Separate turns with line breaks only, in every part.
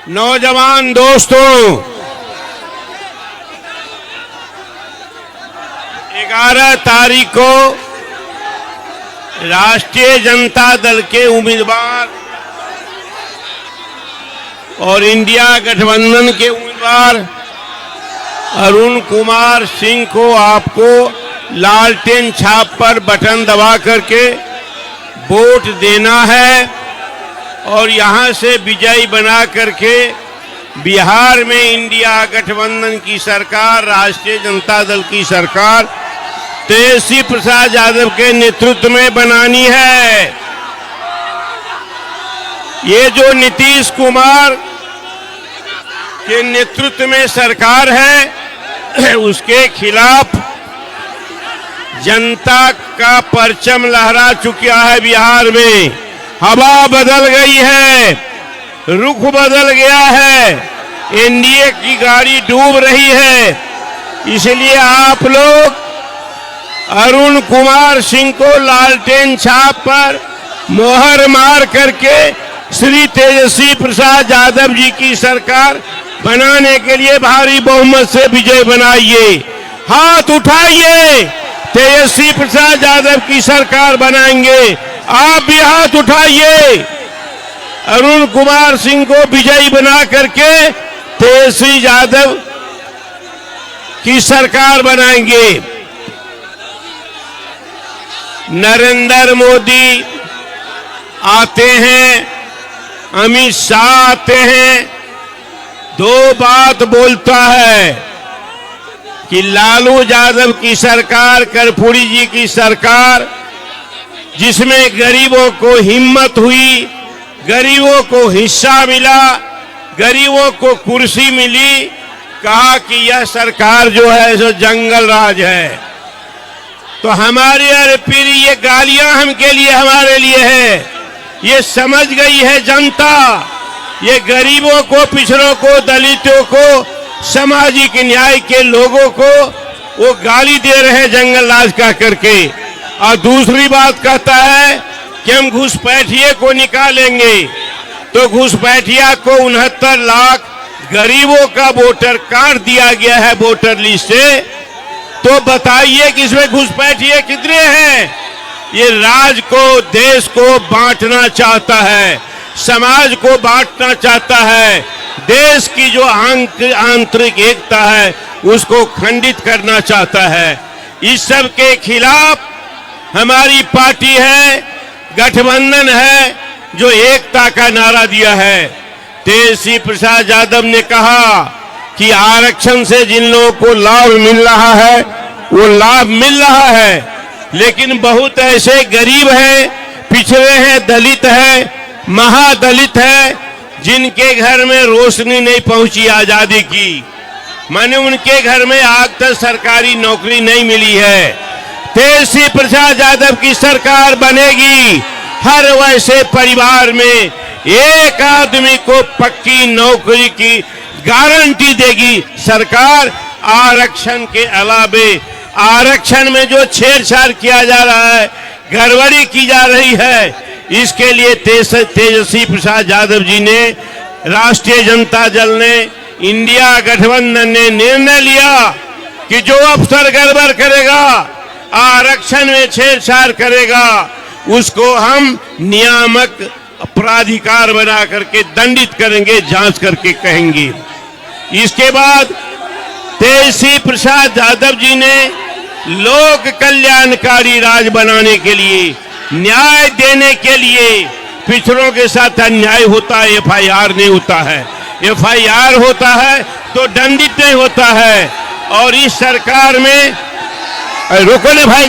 नौजवान दोस्तों, 11 तारीख को राष्ट्रीय जनता दल के उम्मीदवार और इंडिया गठबंधन के उम्मीदवार अरुण कुमार सिंह को आपको लालटेन छाप पर बटन दबा करके वोट देना है और यहां से विजयी बना करके बिहार में इंडिया गठबंधन की सरकार, राष्ट्रीय जनता दल की सरकार तेजस्वी प्रसाद यादव के नेतृत्व में बनानी है। ये जो नीतीश कुमार के नेतृत्व में सरकार है उसके खिलाफ जनता का परचम लहरा चुका है। बिहार में हवा बदल गई है, रुख बदल गया है, एनडीए की गाड़ी डूब रही है। इसलिए आप लोग अरुण कुमार सिंह को लालटेन छाप पर मोहर मार करके श्री तेजस्वी प्रसाद यादव जी की सरकार बनाने के लिए भारी बहुमत से विजय बनाइए। हाथ उठाइए, तेजस्वी प्रसाद यादव की सरकार बनाएंगे। आप भी हाथ उठाइए, अरुण कुमार सिंह को विजयी बना करके तेजस्वी यादव की सरकार बनाएंगे। नरेंद्र मोदी आते हैं, अमित शाह आते हैं, दो बात बोलता है कि लालू यादव की सरकार, कर्पूरी जी की सरकार, जिसमें गरीबों को हिम्मत हुई, गरीबों को हिस्सा मिला, गरीबों को कुर्सी मिली, कहा कि यह सरकार जो है सो जंगल राज है। तो हमारे अरे पीर ये गालियां हम के लिए, हमारे लिए है। ये समझ गई है जनता, ये गरीबों को, पिछड़ों को, दलितों को, सामाजिक न्याय के लोगों को वो गाली दे रहे हैं जंगल राज का करके। और दूसरी बात कहता है कि हम घुसपैठिए को निकालेंगे। तो घुसपैठिया को 69 लाख गरीबों का वोटर कार्ड दिया गया है वोटर लिस्ट से। तो बताइए कि इसमें घुसपैठिए कितने हैं? ये राज को, देश को बांटना चाहता है, समाज को बांटना चाहता है, देश की जो आंतरिक एकता है उसको खंडित करना चाहता है। इस सब के खिलाफ हमारी पार्टी है, गठबंधन है, जो एकता का नारा दिया है। तेजस्वी प्रसाद यादव ने कहा कि आरक्षण से जिन लोगों को लाभ मिल रहा है वो लाभ मिल रहा है, लेकिन बहुत ऐसे गरीब हैं, पिछड़े हैं, दलित हैं, महादलित है, जिनके घर में रोशनी नहीं पहुंची आजादी की, माने उनके घर में आज तक सरकारी नौकरी नहीं मिली है। तेजस्वी प्रसाद यादव की सरकार बनेगी, हर वैसे परिवार में एक आदमी को पक्की नौकरी की गारंटी देगी सरकार। आरक्षण के अलावे आरक्षण में जो छेड़छाड़ किया जा रहा है, गड़बड़ी की जा रही है, इसके लिए तेजस्वी प्रसाद यादव जी ने, राष्ट्रीय जनता दल ने, इंडिया गठबंधन ने निर्णय लिया कि जो अफसर गड़बड़ करेगा, आरक्षण में छेड़छाड़ करेगा, उसको हम नियामक प्राधिकार बना करके दंडित करेंगे, जांच करके कहेंगे। इसके बाद तेजस्वी प्रसाद यादव जी ने लोक कल्याणकारी राज बनाने के लिए, न्याय देने के लिए, पिछड़ों के साथ अन्याय होता है एफआईआर नहीं होता है, एफआईआर होता है तो दंडित नहीं होता है। और इस सरकार में रोको ना भाई,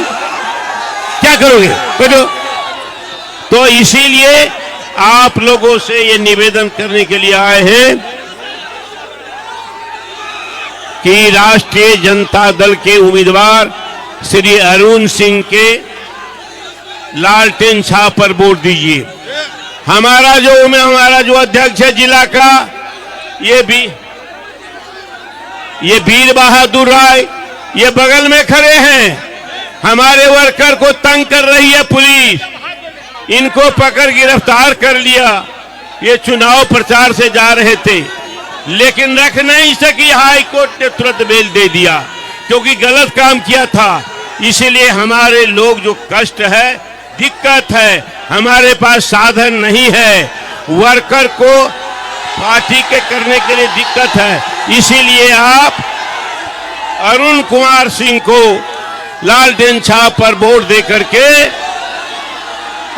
क्या करोगे करो। तो इसीलिए आप लोगों से ये निवेदन करने के लिए आए हैं कि राष्ट्रीय जनता दल के उम्मीदवार श्री अरुण सिंह के लालटेन छाप पर वोट दीजिए। हमारा जो अध्यक्ष है जिला का, ये वीर बहादुर राय, ये बगल में खड़े हैं। हमारे वर्कर को तंग कर रही है पुलिस, इनको पकड़ गिरफ्तार कर लिया। ये चुनाव प्रचार से जा रहे थे, लेकिन रख नहीं सकी। हाई कोर्ट ने तुरंत बेल दे दिया क्योंकि गलत काम किया था। इसीलिए हमारे लोग जो कष्ट है, दिक्कत है, हमारे पास साधन नहीं है, वर्कर को पार्टी के करने के लिए दिक्कत है। इसीलिए आप अरुण कुमार सिंह को लालटेन छाप पर वोट दे करके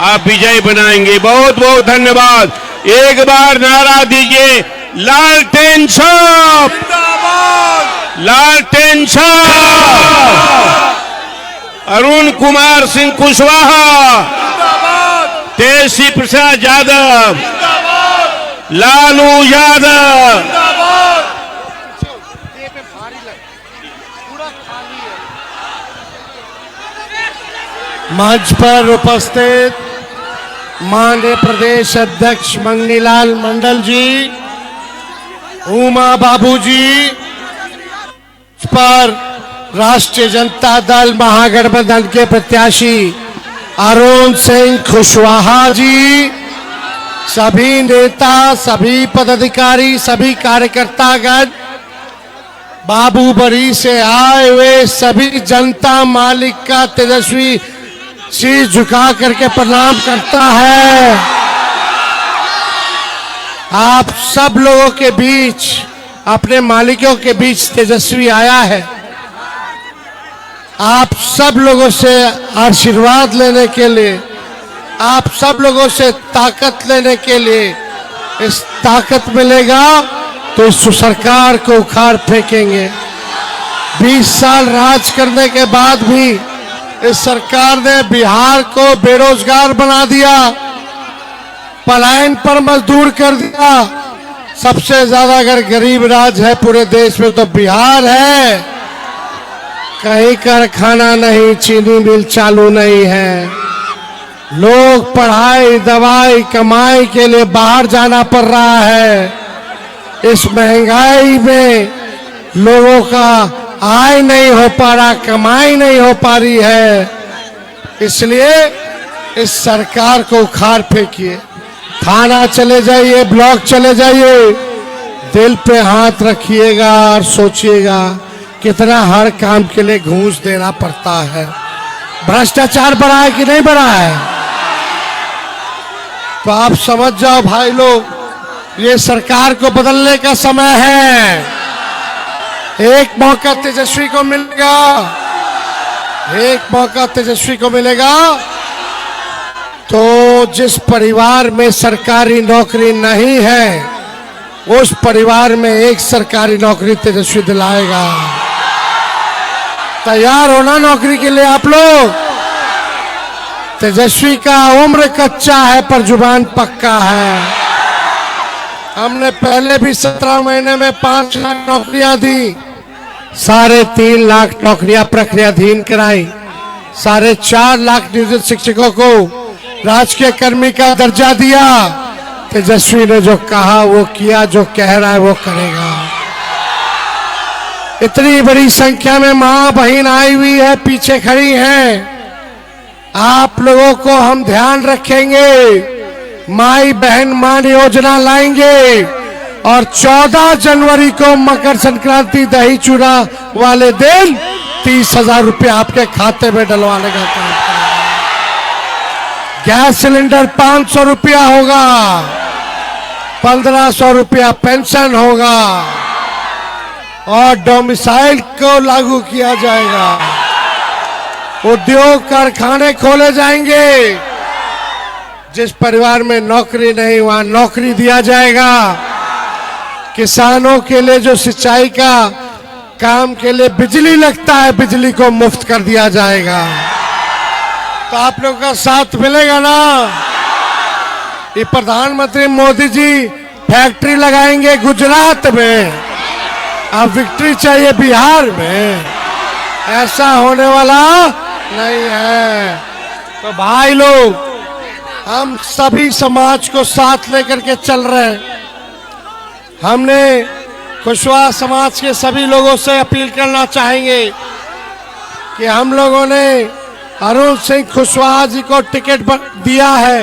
आप विजय बनाएंगे। बहुत बहुत धन्यवाद। एक बार नारा दीजिए, लालटेन छाप, लालटेन छाप। अरुण कुमार सिंह कुशवाहा, तेजस्वी प्रसाद यादव, लालू यादव।
मंच पर उपस्थित माननीय प्रदेश अध्यक्ष मंगनीलाल मंडल जी, उमा बाबू जी, पर राष्ट्रीय जनता दल महागठबंधन के प्रत्याशी अरुण सिंह कुशवाहा जी, सभी नेता, सभी पदाधिकारी, सभी कार्यकर्तागण, बाबूबड़ी से आए हुए सभी जनता मालिक का तेजस्वी शीश झुका करके प्रणाम करता है। आप सब लोगों के बीच, अपने मालिकों के बीच तेजस्वी आया है। आप सब लोगों से आशीर्वाद लेने के लिए, आप सब लोगों से ताकत लेने के लिए, इस ताकत मिलेगा तो इस सरकार को उखाड़ फेंकेंगे। 20 साल राज करने के बाद भी इस सरकार ने बिहार को बेरोजगार बना दिया, पलायन पर मजदूर कर दिया। सबसे ज्यादा अगर गरीब राज्य है पूरे देश में तो बिहार है। कहीं कारखाना नहीं, चीनी मिल चालू नहीं है। लोग पढ़ाई, दवाई, कमाई के लिए बाहर जाना पड़ रहा है। इस महंगाई में लोगों का आय नहीं हो पा रहा, कमाई नहीं हो पा रही है। इसलिए इस सरकार को उखाड़ फेंकिए। थाना चले जाइए, ब्लॉक चले जाइए, दिल पे हाथ रखिएगा और सोचिएगा कितना हर काम के लिए घूस देना पड़ता है। भ्रष्टाचार बढ़ा है कि नहीं बढ़ा है? तो आप समझ जाओ भाई लोग, ये सरकार को बदलने का समय है। एक मौका तेजस्वी को मिलेगा, एक मौका तेजस्वी को मिलेगा तो जिस परिवार में सरकारी नौकरी नहीं है, उस परिवार में एक सरकारी नौकरी तेजस्वी दिलाएगा। तैयार होना नौकरी के लिए आप लोग। तेजस्वी का उम्र कच्चा है पर जुबान पक्का है। हमने पहले भी 17 महीने में 5 लाख नौकरियां दी, 3.5 लाख नौकरियां प्रक्रियाधीन कराई, 4.5 लाख नियोजित शिक्षकों को राजकीय कर्मी का दर्जा दिया। तेजस्वी ने जो कहा वो किया, जो कह रहा है वो करेगा। इतनी बड़ी संख्या में मां बहन आई हुई है, पीछे खड़ी हैं। आप लोगों को हम ध्यान रखेंगे। माई बहन मान योजना लाएंगे और 14 जनवरी को मकर संक्रांति दही चूड़ा वाले दिन 30,000 रुपये आपके खाते में डलवाने का काम करेंगे। गैस सिलेंडर 500 रुपया होगा, 1500 रुपया पेंशन होगा और डोमिसाइल को लागू किया जाएगा। उद्योग कारखाने खोले जाएंगे। जिस परिवार में नौकरी नहीं वहां नौकरी दिया जाएगा। किसानों के लिए जो सिंचाई का काम के लिए बिजली लगता है, बिजली को मुफ्त कर दिया जाएगा। तो आप लोगों का साथ मिलेगा ना? ये प्रधानमंत्री मोदी जी फैक्ट्री लगाएंगे गुजरात में, अब विक्ट्री चाहिए बिहार में। ऐसा होने वाला नहीं है। तो भाई लोग, हम सभी समाज को साथ लेकर के चल रहे हैं। हमने कुशवाहा समाज के सभी लोगों से अपील करना चाहेंगे कि हम लोगों ने अरुण सिंह कुशवाहा जी को टिकट दिया है।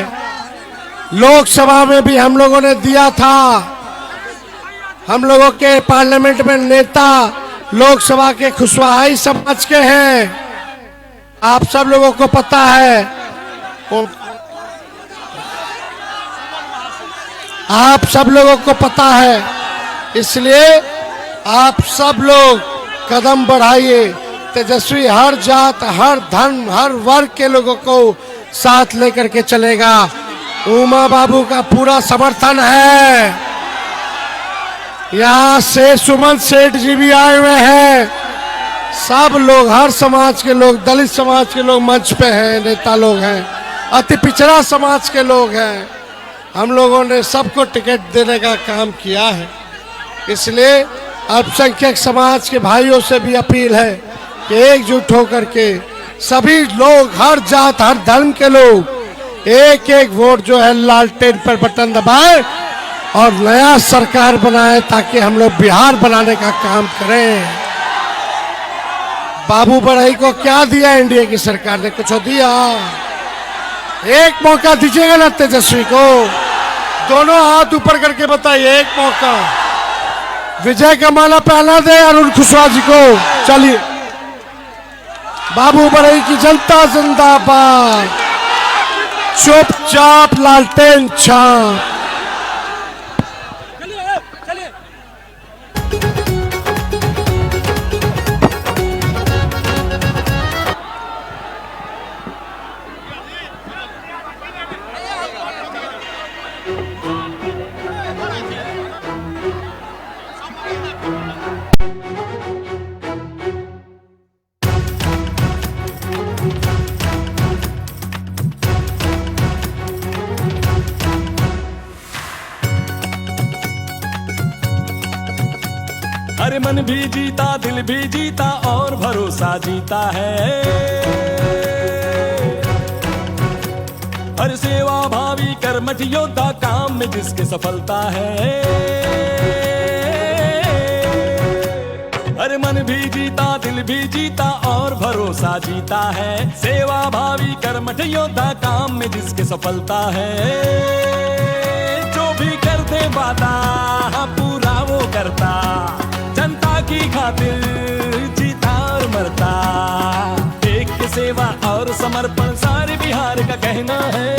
लोकसभा में भी हम लोगों ने दिया था। हम लोगों के पार्लियामेंट में नेता लोकसभा के कुशवाहा समाज के हैं, आप सब लोगों को पता है। आप सब लोगों को पता है, इसलिए आप सब लोग कदम बढ़ाइए। तेजस्वी हर जात, हर धर्म, हर वर्ग के लोगों को साथ लेकर के चलेगा। उमा बाबू का पूरा समर्थन है। यहाँ से सुमन सेठ जी भी आए हुए हैं। सब लोग, हर समाज के लोग, दलित समाज के लोग मंच पे हैं, नेता लोग हैं, अति पिछड़ा समाज के लोग हैं। हम लोगों ने सबको टिकट देने का काम किया है। इसलिए अल्पसंख्यक समाज के भाइयों से भी अपील है कि एकजुट होकर के सभी लोग, हर जात, हर धर्म के लोग एक एक वोट जो है लालटेन पर बटन दबाए और नया सरकार बनाए, ताकि हम लोग बिहार बनाने का काम करें। बाबू बढ़ई को क्या दिया एनडीए की सरकार ने? कुछ दिया? एक मौका दीजिएगा ना तेजस्वी को? दोनों हाथ ऊपर करके बताइए, एक मौका। विजय का माला पहना दे अरुण कुशवाहा जी को। चलिए, बाबू बढ़ई की जनता जिंदाबाद। चुपचाप लालटेन छाप।
अरे मन भी जीता, दिल भी जीता और भरोसा जीता है। हर सेवा भावी कर्मठ योद्धा काम में जिसके सफलता है। अरे मन भी जीता, दिल भी जीता और भरोसा जीता है। सेवा भावी कर्मठ योद्धा काम में जिसके सफलता है। जो भी कर दे वादा पूरा वो करता, जनता की खातिर जीता और मरता। एक सेवा और समर्पण सारे बिहार का कहना है।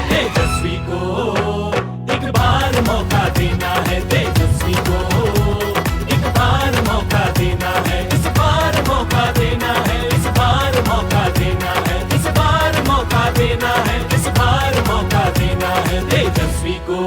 तेजस्वी को एक बार मौका देना है। तेजस्वी को एक बार मौका देना है। इस बार मौका देना है। इस बार मौका देना है। इस बार मौका देना है। इस बार मौका देना है तेजस्वी को।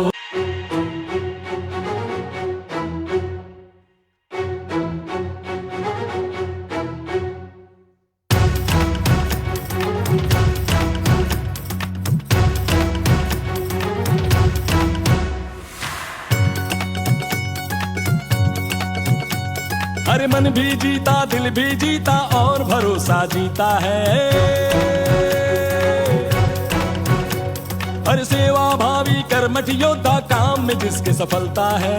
अरे मन भी जीता, दिल भी जीता और भरोसा जीता है। हर सेवा भावी कर्मठ योद्धा काम में जिसके सफलता है।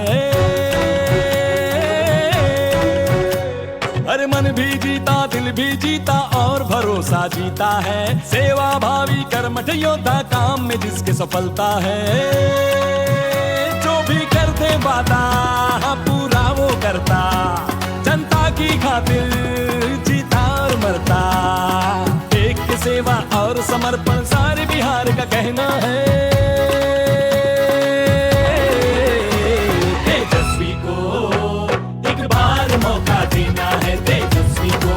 अरे मन भी जीता, दिल भी जीता और भरोसा जीता है। सेवा भावी कर्मठ योद्धा काम में जिसके सफलता है। जो भी कर दे वादा पूरा वो करता, जनता की खातिर जीता और मरता। एक सेवा और समर्पण सारे बिहार का कहना है। तेजस्वी को एक बार मौका देना है। तेजस्वी को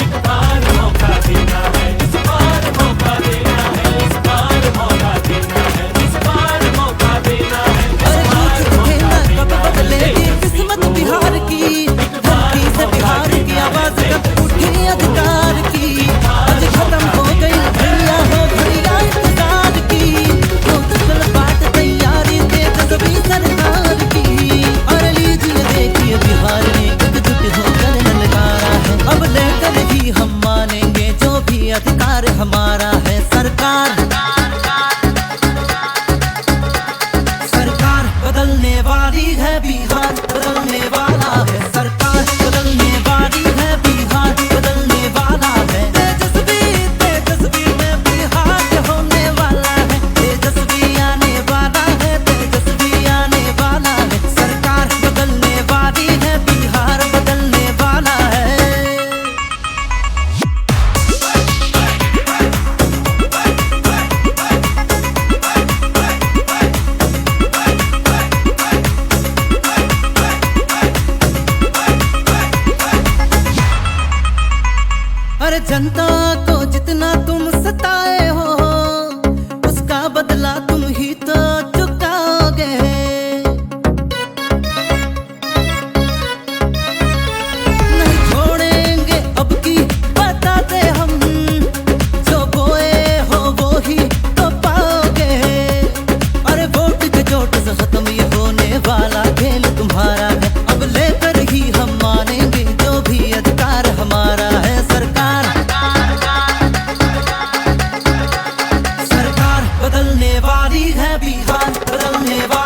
एक बार मौका देना है। इस बार मौका देना है। इस बार मौका देना है। इस बार मौका देना है। इस बार मौका देना है।
किस्मत बिहार की, धरती से बिहार की आवाज कब उठी अधिकार की। आज खत्म हो गई दुनिया, हो घड़िया इंतजार की। बदलने वाली है बिहार, बदलने वाली